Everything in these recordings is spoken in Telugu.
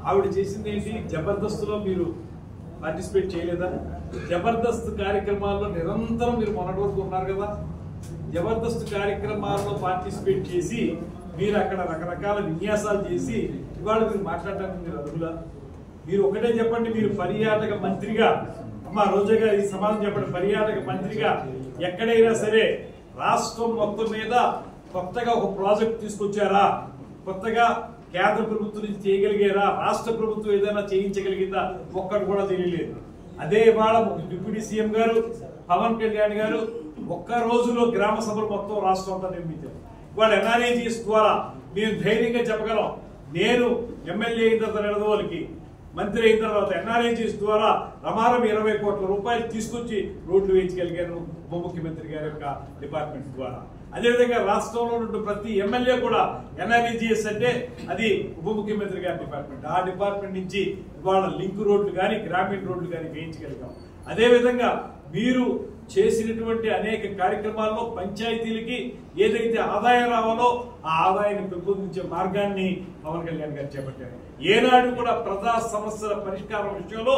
ఆవిడ చేసింది ఏంటి? జబర్దస్త్లో మీరు పార్టిసిపేట్ చేయలేదా? జబర్దస్త్ కార్యక్రమాల్లో నిరంతరం మీరు మొన్నటి వరకు ఉన్నారు కదా. జబర్దస్త్ కార్యక్రమాల్లో పార్టిసిపేట్ చేసి మీరు అక్కడ రకరకాల విన్యాసాలు చేసి ఇవాళ మీరు మాట్లాడటానికి మీరు అర్హులా? మీరు ఒకటే చెప్పండి, మీరు పర్యాటక మంత్రిగా, అమ్మా రోజా గారు ఈ సమాధానం చెప్పండి, పర్యాటక మంత్రిగా ఎక్కడైనా సరే రాష్ట్రం మొత్తం మీద కొత్తగా ఒక ప్రాజెక్ట్ తీసుకొచ్చారా? కొత్తగా కేంద్ర ప్రభుత్వం నుంచి చేయగలిగారా? రాష్ట్ర ప్రభుత్వం ఏదైనా చేయించగలిగిందా? ఒక్కడు కూడా తెలియలేదు. అదే ఇవాళ డిప్యూటీ సీఎం గారు పవన్ కళ్యాణ్ గారు ఒక్క రోజులో గ్రామ సభలు మొత్తం రాష్ట్రం అంతా నిర్మించారు. ఇవాళ ఎన్ఆర్ఈజీఎస్ ద్వారా మేము ధైర్యంగా చెప్పగలం, నేను ఎమ్మెల్యే అయిన తర్వాత నిడదవోలుకి మంత్రి అయిన తర్వాత ఎన్ఆర్ఈజీఎస్ ద్వారా రమారం 20 కోట్ల రూపాయలు తీసుకొచ్చి రోడ్లు వేయించగలిగాను ఉప ముఖ్యమంత్రి గారి యొక్క డిపార్ట్మెంట్ ద్వారా. అదేవిధంగా రాష్ట్రంలో ఉన్న ప్రతి ఎమ్మెల్యే కూడా ఎన్ఆర్ఈజీఎస్ అంటే అది ఉప ముఖ్యమంత్రి గారి డిపార్ట్మెంట్. ఆ డిపార్ట్మెంట్ నుంచి ఇవాళ లింక్ రోడ్లు కానీ గ్రామీణ రోడ్లు కానీ వేయించగలిగాం. అదేవిధంగా మీరు చేసినటువంటి అనేక కార్యక్రమాల్లో పంచాయతీలకి ఏదైతే ఆదాయం రావాలో ఆ ఆదాయాన్ని పెంపొందించే మార్గాన్ని పవన్ కళ్యాణ్ గారు చేపట్టారు. ఏనాడు కూడా ప్రజా సమస్యల పరిష్కారం విషయంలో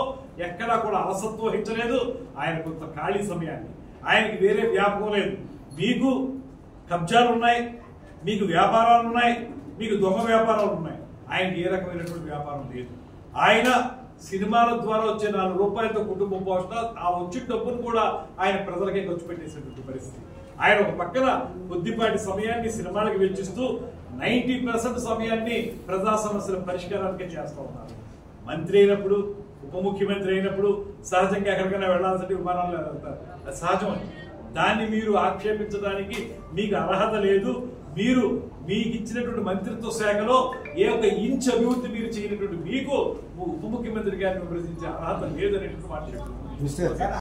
ఎక్కడా కూడా అలసత్వం వహించలేదు. ఆయన కొంత ఖాళీ సమయాన్ని, ఆయనకి వేరే వ్యాపకం లేదు. మీకు కబ్జాలు ఉన్నాయి, మీకు వ్యాపారాలు ఉన్నాయి, మీకు దొంగ వ్యాపారాలు ఉన్నాయి. ఆయనకి ఏ రకమైనటువంటి వ్యాపారం లేదు. ఆయన సినిమాల ద్వారా వచ్చే 4 రూపాయలతో కుటుంబం పోషణ, ఆ వచ్చిన డబ్బును కూడా ఆయన ప్రజలకే ఖర్చు పెట్టేసేటువంటి పరిస్థితి. ఆయన ఒక పక్కన కొద్దిపాటి సమయాన్ని సినిమాలకు వెచ్చిస్తూ 90% సమయాన్ని ప్రజా సమస్యల పరిష్కారానికే చేస్తూ ఉన్నారు. మంత్రి అయినప్పుడు, ఉప ముఖ్యమంత్రి అయినప్పుడు సహజంగా ఎక్కడికైనా వెళ్లాల్సిన విమానాలు వెళ్తారు, అది సహజం. దాన్ని మీరు ఆక్షేపించడానికి మీకు అర్హత లేదు. మీరు మీకు ఇచ్చినటువంటి మంత్రిత్వ శాఖలో ఏ ఒక్క ఇంచ్ అభివృద్ధి మీరు చేయనటువంటి మీకు ఉప ముఖ్యమంత్రి గారిని విమర్శించే అర్హత లేదనేటువంటి మాట చెప్తున్నారు.